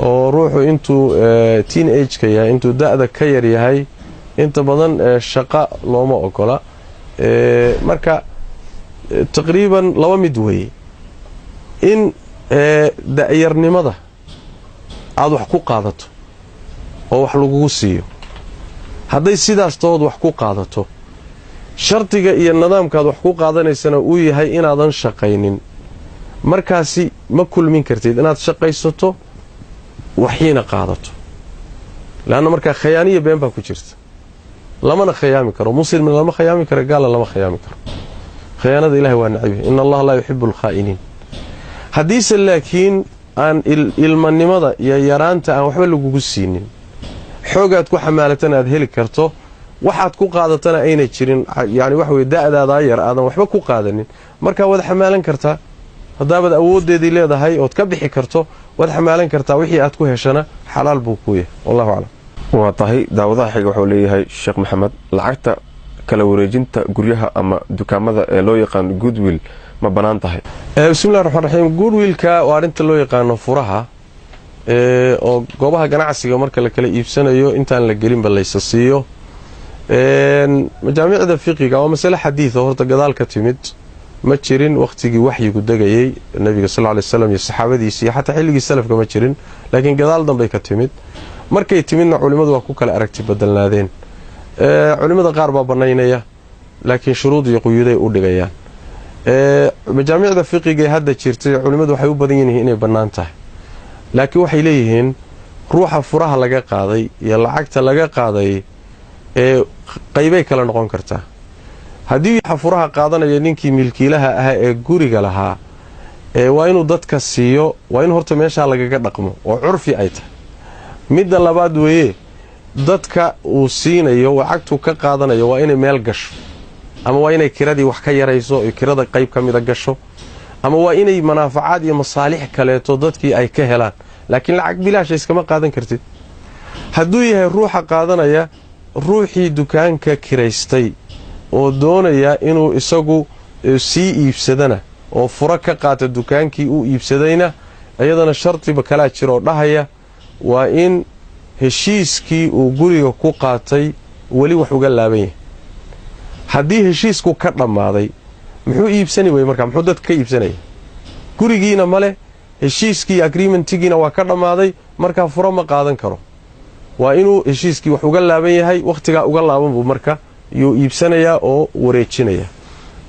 [SPEAKER 2] oo ruuxu intuu teen age-ka yahay, intuu da-da ka yar yahay, inta badan shaqo looma ogola. marka taqriiban laba mid weeye, in da-yarnimada aad wax ku qaadato oo wax lagugu siiyo. hadday sidaas tahood wax ku qaadato, shardiga iyo nidaamkaad wax ku qaadanaysana uu yahay inaadan shaqaynin, markaasi ma kulmin kartid inaad shaqaysato waxyiina qaadato. leanna markaa khayaaniya been baa ku jirta, lamana khayaami karo. muslimna lama khayaami karo, gaalna lama khayaami karo. khiyaanada ilahay waa nacib yahay, in allaha laa yuxibu alkhaa'iniin. haddiise laakiin aan ilmanimada iyo yaraanta aan waxba lagugu siinin, xoogaad ku xamaalatana aad heli karto, waxaad ku qaadatana ayna jirin, yani waxa weye da-daadaa yar aadan waxba ku qaadanin, markaa waad xamaalan kartaa. haddaabaad awooddeedii leedahay ood ka bixi karto, waad xamaalan kartaa. wixii aad ku heshana xalaal buu ku yahay. wallahu aclam.
[SPEAKER 1] waa tahay daawadaha xiga wuxuu leeyahay sheekh maxamed, lacagta kala wareejinta guryaha ama dukaamada ee loo yaqaano goodwill ma bannaan tahay?
[SPEAKER 2] bismillahi raxmaan raxiim. goodwill-ka waa arrinta loo yaqaano furaha, oo goobaha ganacsiga marka la kala iibsanayo intaan la gelinba laysa siiyo. majaamicda fiqiga waa masale xadiid oo horta gadaal ka timid, ma jirin wakhtigii waxyigu degayey nabiga sal ly slam iyo saxaabadiisii, xataa xilligii salafka ma jirin, laakiin gadaal dambay ka timid. markay timidna culimmadu waa ku kala aragti bedelnaadeen. culimmada qaar baa bannaynaya, laakiin shuruud iyo quyuuday u dhigayaan. majaamicda fiqigae hadda jirtay culimmadu waxay u badan yihiin inay bannaan tahay, laakiin waxay leeyihiin ruuxa furaha laga qaaday iyo lacagta laga qaaday qaybay kala noqon kartaa. haddii waxa furaha qaadanaya ninkii milkiilaha ahaa ee guriga lahaa, waa inuu dadka siiyo, waa in horta meeshaa lagaga dhaqmo oo curfi ay tahay. midda labaad weeye, dadka uu siinayo lacagtuu ka qaadanayo waa inay meel gasho, ama waa inay kiradii wax ka yarayso oo kirada qayb ka mida gasho, ama waa inay manaafacaad iyo masaalix kaleeto dadkii ay ka helaan. laakiin lacag bilaasha iskama qaadan kartid. hadduu yahay ruuxa qaadanaya ruuxii dukaanka kiraystay oo doonaya inuu isagu sii iibsadana oo furo ka qaata dukaankii uu iibsadayna, iyadana shardiba kalaa jiroo dhahaya waa in heshiiskii uu guriga ku qaatay weli wax uga laaban yahay. haddii heshiisku ka dhammaaday, muxuu iibsani weye markaa? muxuu dadka ka iibsanaya? gurigiina male, heshiiskii agreementigiina waa ka dhammaaday, markaa furo ma qaadan karo. waa inuu heshiiskii wax uga laaban yahay, wakhtigaa uga laaban buu marka yuu iibsanayaa oo wareejinaya.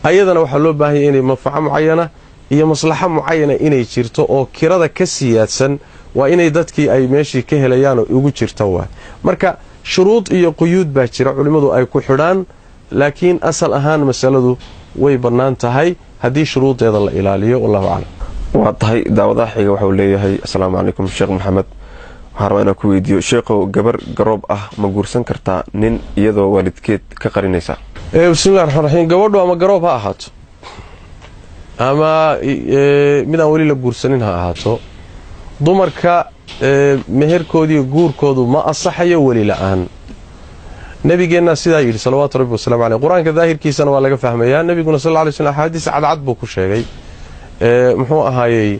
[SPEAKER 2] ayadana waxaa loo baahan yahay inay manfaco mucayana iyo maslaxo mucayana inay jirto, oo kirada ka siyaadsan waa inay dadkii ay meeshii ka helayaan oo ugu jirta waay. marka shuruud iyo quyuud baa jira culimmadu ay ku xidhaan, laakiin asal ahaan masaladu way bannaan tahay haddii shuruudeeda la ilaaliyo. wallahu aclam.
[SPEAKER 1] waa tahay daawadaha xiga waxuu leeyahay assalaamu calaykum sheekh maxamed, waxaan rabaa inaan ku weydiiyo sheekhow, gabar garoob ah ma guursan kartaa nin iyadoo waalidkeed ka qarinaysa?
[SPEAKER 2] bismillahi raxmaan raxiim. gabadhu ama garoob ha ahaato ama midaan weli la guursanin ha ahaato, dumarka meherkoodii guurkoodu ma asaxayo weli la'aan nabigeenna sidaa yidhi salawaatu rabbi wasalaamu caleyh qur-aanka daahirkiisana waa laga fahmayaa nebiguna sal lla lay slm axaadiis cadcad buu ku sheegay muxuu ahaayey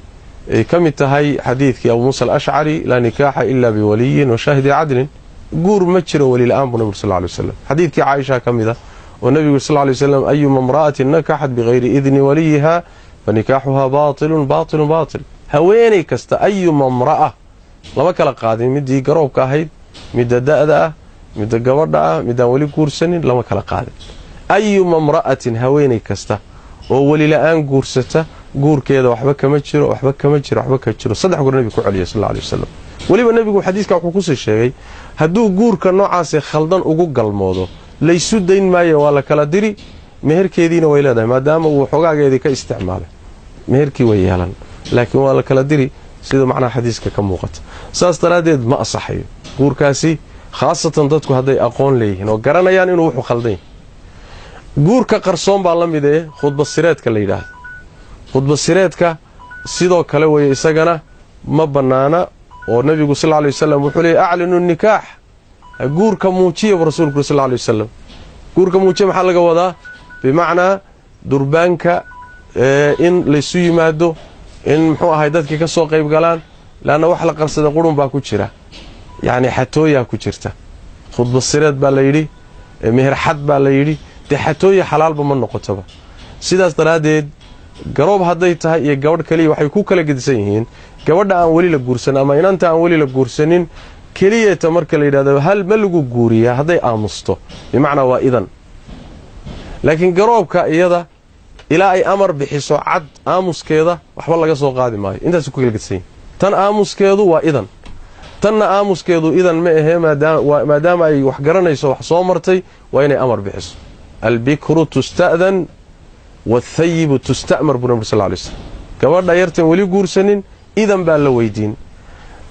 [SPEAKER 2] ka mid tahay xadiidkii abu muusa alashcari laa nikaaxa ila biwaliyin wa shaahidi cadlin guur ma jiro weli la'aan buu nebigu sal lla lay wasalam xadiidkii caaisha ka mid a oo nebigu sal lla lay wasalam ayuma imra'atin nakaxat bigayri idni waliyiha fa nikaaxuhaa baatilun baatilun baatil haweenay kasta ayuma imra'a lama kala qaadin midii garoobka ahayd midda da'da ah midda gabadha ah midaan weli guursanin lama kala qaadin ayuma imra'atin haweenay kasta oo weli la'aan guursata guurkeeda waxba kama jiro waxba kama jiro waxba ka jiro saddex goor nebigu ku celiyay sal alla alay wasalam weliba nebigu xadiiska wuxuu kusii sheegay hadduu guurka noocaasi khaldan ugu galmoodo laysu dayn maayo waa la kala diri meherkeediina way leedahay maadaama uu xogaageedii ka isticmaalay meherkii way yeelan laakiin waa la kala diri sida macnaha xadiiska ka muuqata saas daraaddeed ma asaxayo guurkaasi khaasatan dadku hadday aqoon leeyihiin oo garanayaan inuu wuxuu khaldan yahay guurka qarsoon baa la mid ee khudba sireedka la yidhaahdo khudba sireedka sidoo kale weeye isagana ma bannaana oo nebigu sal lla lay wasalam wuxuu leeyay aclinu nikaax guurka muujiya buu rasuulku sal lla lay wasalam guurka muujiya maxaa laga wadaa bimacnaa durbaanka in laysu yimaado in muxuu ahay dadkii ka soo qayb galaan laanna wax la qarsada qurun baa ku jira yacni xatooyaa ku jirta khudba sireed baa la yidhi meherxad baa la yidhi dee xatooya xalaalba ma noqotaba sidaas daraaddeed garoob hadday tahay iyo gabadh keliya waxay ku kala gedisan yihiin gabadha aan weli la guursanin ama inanta aan weli la guursanin keliyata marka la yidhahdo hal ma lagu guuriyaa hadday aamusto bimacnaa waa idan laakiin garoobka iyada ilaa ay amar bixiso cad aamuskeeda waxba laga soo qaadi maayo intaasay ku kala gedisan yihiin tan aamuskeedu waa idan tanna aamuskeedu idan ma ahee maadaama ay wax garanayso wax soo martay waa inay amar bixiso albikru tusta'dan waathayibu tusta'mar buu nabi sal lla lay slam gabadha yartan weli guursanin idan baa la weydiin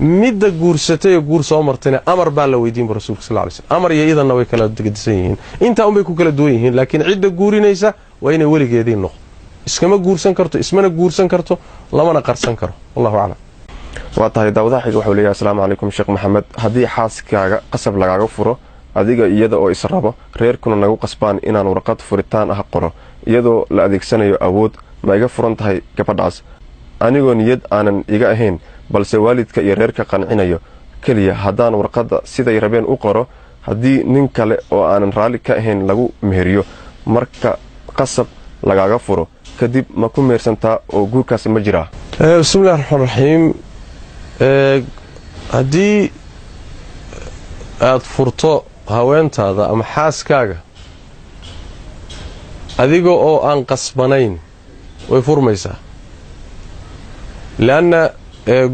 [SPEAKER 2] midda guursatay oo guur soo martayna amar baa la weydiin buu rasuulka sal lla lay slam amar iyo idanna way kala gedisan yihiin intaa unbay ku kala duwan yihiin laakiin cidda guurinaysa waa inay weligeedii noqdo iskama guursan karto ismana guursan karto lamana qarsan karo wallahu aclam
[SPEAKER 1] waa tahay daawadaha xiga waxuu leeyahay asalaamu calaykum sheekh maxamed haddii xaaskaaga qasab lagaaga furo adiga iyada oo israbo reerkuna nagu qasbaan inaan warqad furitaan ah qoro iyadoo la adeegsanayo awood ma iga furan tahay gabadhaas anigoo niyad aanan iga ahayn balse waalidka iyo reerka qancinayo keliya haddaan warqadda siday rabeen u qoro haddii nin kale oo aanan raalli ka ahayn lagu meheriyo marka qasab lagaaga furo kadib ma ku mehersantaa oo guurkaasi ma jiraa
[SPEAKER 2] bismillahi raxmaan raxiim haddii aad furto haweentaada ama xaaskaaga adiga oo aan qasbanayn way furmaysaa leanna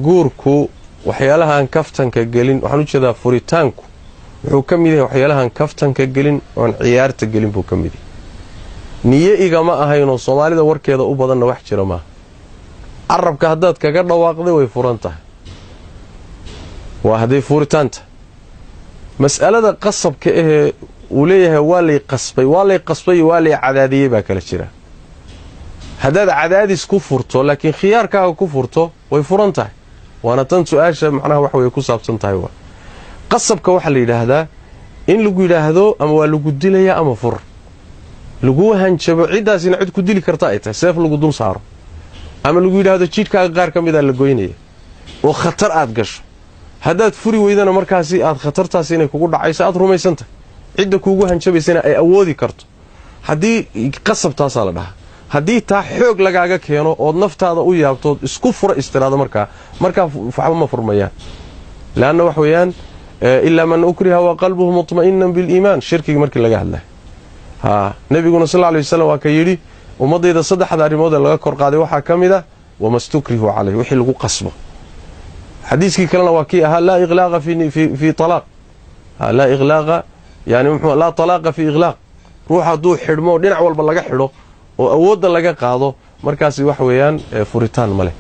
[SPEAKER 2] guurku waxyaalahaan kaftanka gelin waxaan u jeedaa furitaanku wuxuu ka mid yahay waxyaalahaan kaftanka gelin oon ciyaarta gelin buu ka mid yahay niye igama ahaynoo soomaalida warkeeda u badanna wax jira maaha carabka haddaad kaga dhawaaqday way furan tahay waa hadday furitaanta mas'alada qasabka ahee uu leeyahay waa lay qasbay iyo waa lay cadaadiyey baa kala jira haddaad cadaadis ku furto laakiin khiyaarkaaga ku furto way furan tahay waana tan su-aasha macnaha wax way ku saabsan tahay waa qasabka waxaa la yidhaahdaa in lagu yidhaahdo ama waa lagu dilayaa ama fur lagu hanjabo ciddaasina cid ku dili karta ay tahay seef lagu dul saaro ama lagu yidhaahdo jidhkaaga qaar ka midaa la goynaya oo khatar aad gasho haddaad furi weydana markaasi aad khatartaasi inay kugu dhacayso aad rumaysantahay cidda kuugu hanjabaysana ay awoodi karto haddii qasabtaasaa la dhahaa haddii taa xoog lagaaga keeno ood naftaada u yaabtood isku fura istiraado markaa waxba ma furmayaan leanna wax weeyaan ilaa man ukriha wa qalbuhu mutma'inan biliimaan shirkigi markii laga hadlay nebiguna sal lla lay wasalam waa ka yidhi ummaddayda saddexda arrimood ee laga kor qaaday waxaa ka mid a wama stukrihu calayh wixii lagu qasbo xadiiskii kalena waa kii ahaa laa iqlaaqa fii talaaq laa iqlaaqa yani laa talaaqa fii iqlaaq ruux hadduu xidhmo dhinac walba laga xidho oo awoodda laga qaado markaasi wax weeyaan furitaan ma leh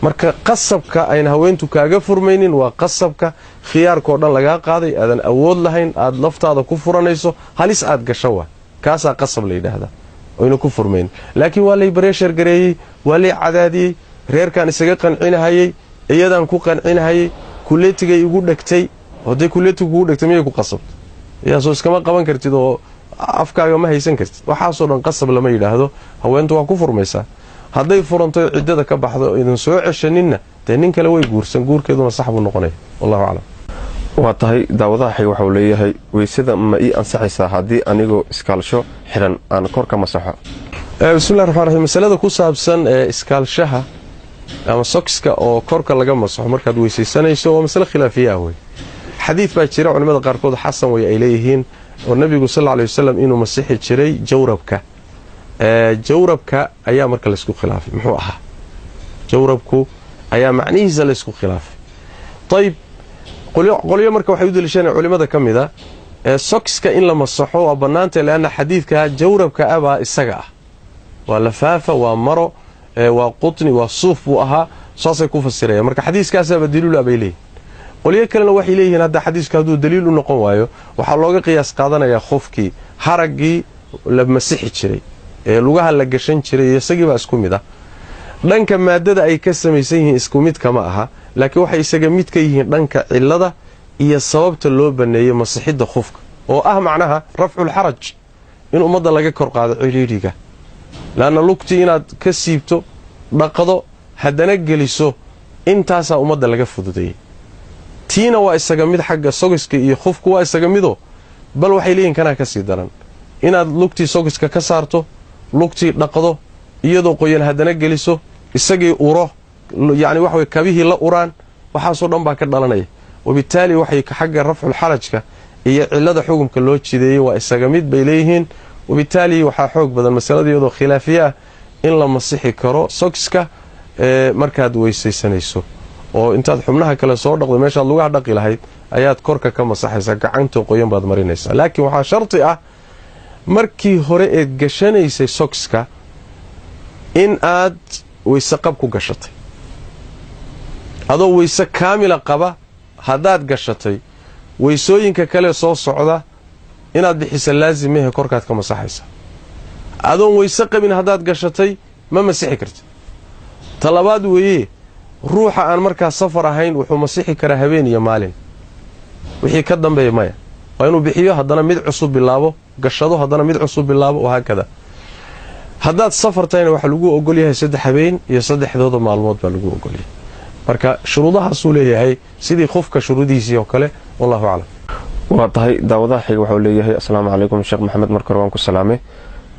[SPEAKER 2] marka qasabka ayna haweentu kaaga furmaynin waa qasabka khiyaarkao dhan lagaa qaaday aadan awood lahayn aad laftaada ku furanayso halis aad gasho waa kaasaa qasab la yidhaahdaa oyna ku furmaynin laakiin waa lay bareeshar gareeyey waa lay cadaadiyey reerkaan isaga qancinahayey iyadaan ku qancinahayay kuleetigay igu dhegtay hadday kuleetigu kugu dhegtay miyay ku qasabto iyaasoo iskama qaban kartid oo afkaaga ma haysan kartid waxaasoo dhan qasab lama yidhaahdo haweentu waa ku furmaysaa hadday furanto ciddada ka baxdo idin soo ceshaninna dee nin kale way guursan guurkeeduna sax buu noqonaya wallahu aclam
[SPEAKER 1] waa tahay daawadaha xig waxauu leeyahay weysada ma ii ansaxaysaa haddii anigoo iskaalsho xidhan aan kor ka masaxo
[SPEAKER 2] bismillahi raxmaan raxiim masalada ku saabsan iskaalshaha ama sokska oo korka laga masaxo markaad weysaysanayso waa masale khilaafiya ah wey xadiid baa jira culimmada qaarkood xasan way ay leeyihiin oo nebigu sal lla alay wasalam inuu masixi jiray jawrabka jawrabka ayaa marka laysku khilaafay muxuu ahaa jawrabku ayaa macnihiisa laysku khilaafay ayb qolyo marka waxay u daliishanaya culimmada ka mida sokska in la masaxo waa bannaantay leanna xadiidka jawrabka abaa isaga ah waa lafaafa waa maro waa qutni waa suuf buu ahaa saasay ku fasirayaan marka xadiiskaasaaba daliila bay leeyihin qolyo kalena waxay leeyihiin hadda xadiisku hadduu daliil u noqon waayo waxaa looga qiyaas qaadanayaa khufkii haraggii la masixi jiray ee lugaha la gashan jiray iyo isagiibaa isku mid ah dhanka maadada ay ka samaysan yihiin isku mid kama aha laakiin waxay isaga mid ka yihiin dhanka cillada iyo sababta loo baneeyey masixidda khufka oo ah macnaha rafculxaraj in ummadda laga kor qaado cidhiidhiga laanna lugtii inaad ka siibto dhaqdo haddana geliso intaasaa ummadda laga fududeeyey tiina waa isaga mid xagga sogiska iyo khufku waa isaga midoo bal waxay leeyihin kanaa ka sii daran inaad lugtii sogiska ka saarto lugtii dhaqdo iyadoo qoyan haddana geliso isagii uro yacni waxaway kabihii la uraan waxaasoo dhan baa ka dhalanaya wabitaali waxay xagga rafculxarajka iyo cillada xukumka loo jideeyey waa isaga mid bay leeyihiin wabitaali waxaa xoog badan masalada iyadoo khilaafiya ah in la masixi karo sogska markaad weysaysanayso oo intaad xubnaha kale soo dhaqdo meeshaad lugaha dhaqi lahayd ayaad korka ka masaxaysaa gacanta qoyan baad marinaysaa laakiin waxaa sharti ah markii hore eed gashanaysay sogska in aad weyse qab ku gashatay adoo weyse kaamila qaba haddaad gashatay weysooyinka kale soo socda inaad bixisa laazim mehe korkaad ka masaxaysaa adoon weyse qabin haddaad gashatay ma masixi kartid talabaad weeye ruuxa aan markaa safar ahayn wuxuu masixi karaa habeen iyo maalin wixii ka dambeeya maya waa inuu bixiyo haddana mid cusub bilaabo gashado haddana mid cusub bilaabo wahaakada haddaad safar tahayna waxaa lagu ogolyahay 3 habeen iyo 3 maalmood baa lagu ogolyahay marka shuruudahaasuu leeyahay sidii khufka shuruudihiisii oo kale wallahu aclam
[SPEAKER 1] waa tahay daawadaha xiga waxuu leeyahay assalaamu calaykum sheekh maxamed marka hore waan ku salaamay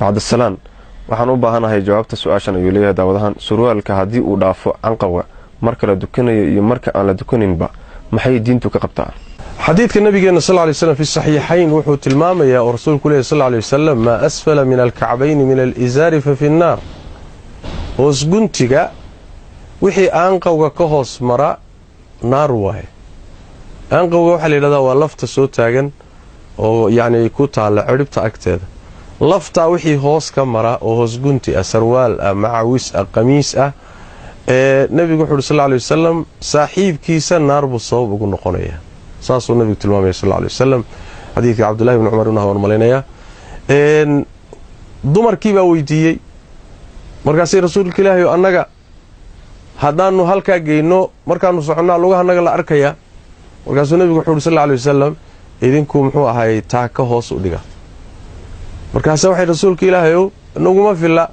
[SPEAKER 1] bacdasalaan waxaan u baahanahay jawaabta su-aashan ayuu leeyahay daawadahan surwaalka haddii uu dhaafo canqawga marka la dukanayo iyo marka aan la dukaninba maxay diintu ka qabtaa
[SPEAKER 2] xadiidka nabigeena sal ly slam fi saxiixayn wuxuu tilmaamayaa oo rasuulku leeyahy sal ly wasalam maa asfala min alkacbayni min alizaari fa fi nnaar hoos guntiga wixii aanqawga ka hoos mara naar waaye aanqawga waxaa la yidhahdaa waa lafta soo taagan oo yacni ku taalla cirhibta agteeda laftaa wixii hoos ka mara oo hoos gunti ah sarwaal ah macawis ah qamiis ah nebigu wuxu uhi sal ly wasalam saaxiibkiisa naar buu sabab ugu noqonayaa saasuu nabigu tilmaamaya sal ly wasalam xadiidka cabdullahi bni cumar inuu waan malaynayaa dumarkii baa weydiiyey markaasay rasuulka ilaahay oo annaga haddaannu halkaa geyno markaannu soconnaa lugaha annaga la arkayaa markaasuu nebigu wuxuu uhi sal ly wasalam idinku muxuu ahaayey taa ka hoos u dhiga markaase waxay rasuulka ilaahayow naguma filla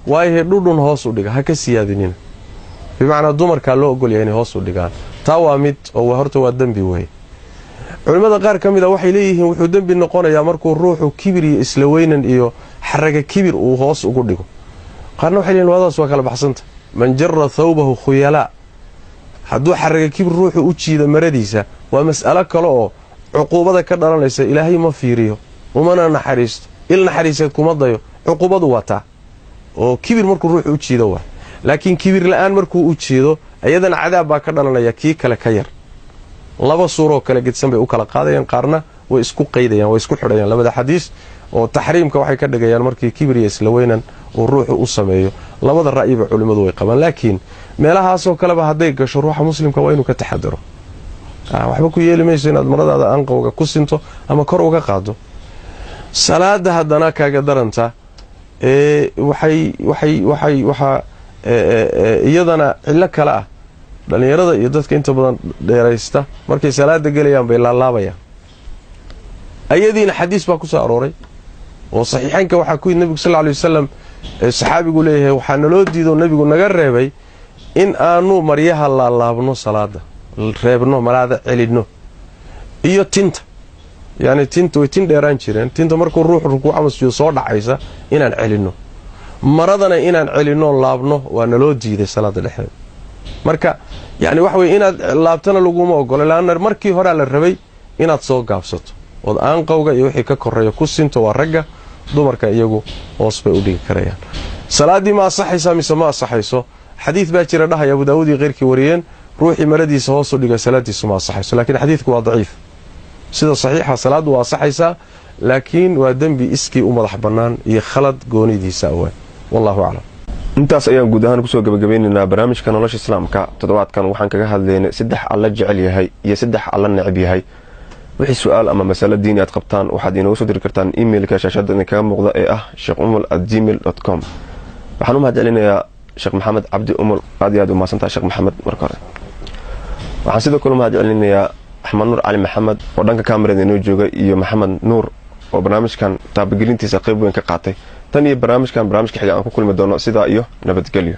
[SPEAKER 2] waayahe dhudhun hoos u dhiga ha ka siyaadinina bimacnaa dumarkaa loo ogolyahay inay hoos u dhigaan taa waa mid oo horta waa dembi weeye culimmada qaar ka mid a waxay leeyihiin wuxuu dembi noqonayaa markuu ruuxu kibir iyo isla weynan iyo xaraga kibir uu hoos ugu dhigo qaarna waxay leeyihin waadaas waa kala baxsanta man jara thawbahu khuyalaa hadduu xaraga kibir ruuxu u jiida maradiisa waa mas'alo kale oo cuquubada ka dhalanaysa ilaahay ma fiiriyo umana naxariisto il naxariiseed kuma dayo cuquubadu waa taa oo kibir markuu ruuxu u jiido waa laakiin kibir la'aan markuu u jiido ayadana cadaab baa ka dhalanaya kii kale ka yar laba suuroo kale gedsan bay u kala qaadayaan qaarna way isku qaydayaan way isku xidhayaan labada xadiis oo taxriimka waxay ka dhigayaan markii kibir iyo isla weynan uu ruuxu u sameeyo labada ra'yiba culimmadu way qabaan laakiin meelahaasoo kaleba hadday gasho ruuxa muslimka waa inuu ka taxadaro waxba ku yeeli mayso inaad maradaada anqowga ku sinto ama kor uga qaado salaada haddana kaaga daranta waxaa iyadana cillo kale ah dhalinyarada iyo dadka inta badan dheeraysta markay salaada gelayaan bay laalaabayaan. ayadiina xadiis baa ku soo arooray oo saxiixaynka waxaa ku yidhi nabigu sallallahu alayhi wasallam saxaabigu leeyahay waxaa naloo diido nabigu naga reebay in aanu maryaha laalaabno salaada reebno malaada celino iyo tinta yani tinta way tin dheeraan jireen tinta markuu ruux rukuuc ama sujuud soo dhacaysa inaan celino maradana inaan celino laabno waa naloo diiday salaada dhexdeeda. marka yani wax weey inaad laabtana laguma ogolo laana markii hore la rabay inaad soo gaabsato oo aan qowga iyo wixii ka koreeyo ku sinto waa ragga dumarka iyagu hoos bay u dhigi karayaan. salaadii ma asaxaysa mise ma asaxayso xadiis baa jira dhahay Abu Daawud iyo qeyrkii wariyeen ruuxii maradiisa hoos u dhiga salaadiisu ma asaxayso laakiin xadiisku waa daciif. sida saxiixa salaadu waa asaxaysa laakiin waa dambi iskii u madax banaan iyo khalad goonidiisa awaan. wallahu a'lam.
[SPEAKER 1] intaas ayaan guud ahaan kusoo gabagabaynaynaa barnaamijka nolosha islaamka. toddobaadkan waxaan kaga hadlaynay 3 alla jecel yahay iyo 3 alla neceb yahay. wixii su'aal ama mas'alo diini aad qabtaan waxaad inoo soo diri kartaan emailka shaashada kaga muuqda ee ah sheekh.umul@gmail.com. waxaan u mahadcelinayaa Sheekh Maxamed Cabdi Umul aad iyo aad u mahadsantahay Sheekh Maxamed marka hore. waxaan sidoo kale mahadcelinayaa Axmed Nuur Cali Maxamed oo dhanka kaamirada inoo jooga iyo Maxamed Nuur oo barnaamijkan taabagelintiisa qayb weyn ka qaatay. tan iyo barnaamijka xiga aan ku kulmi doono sida iyo nabadgelyo.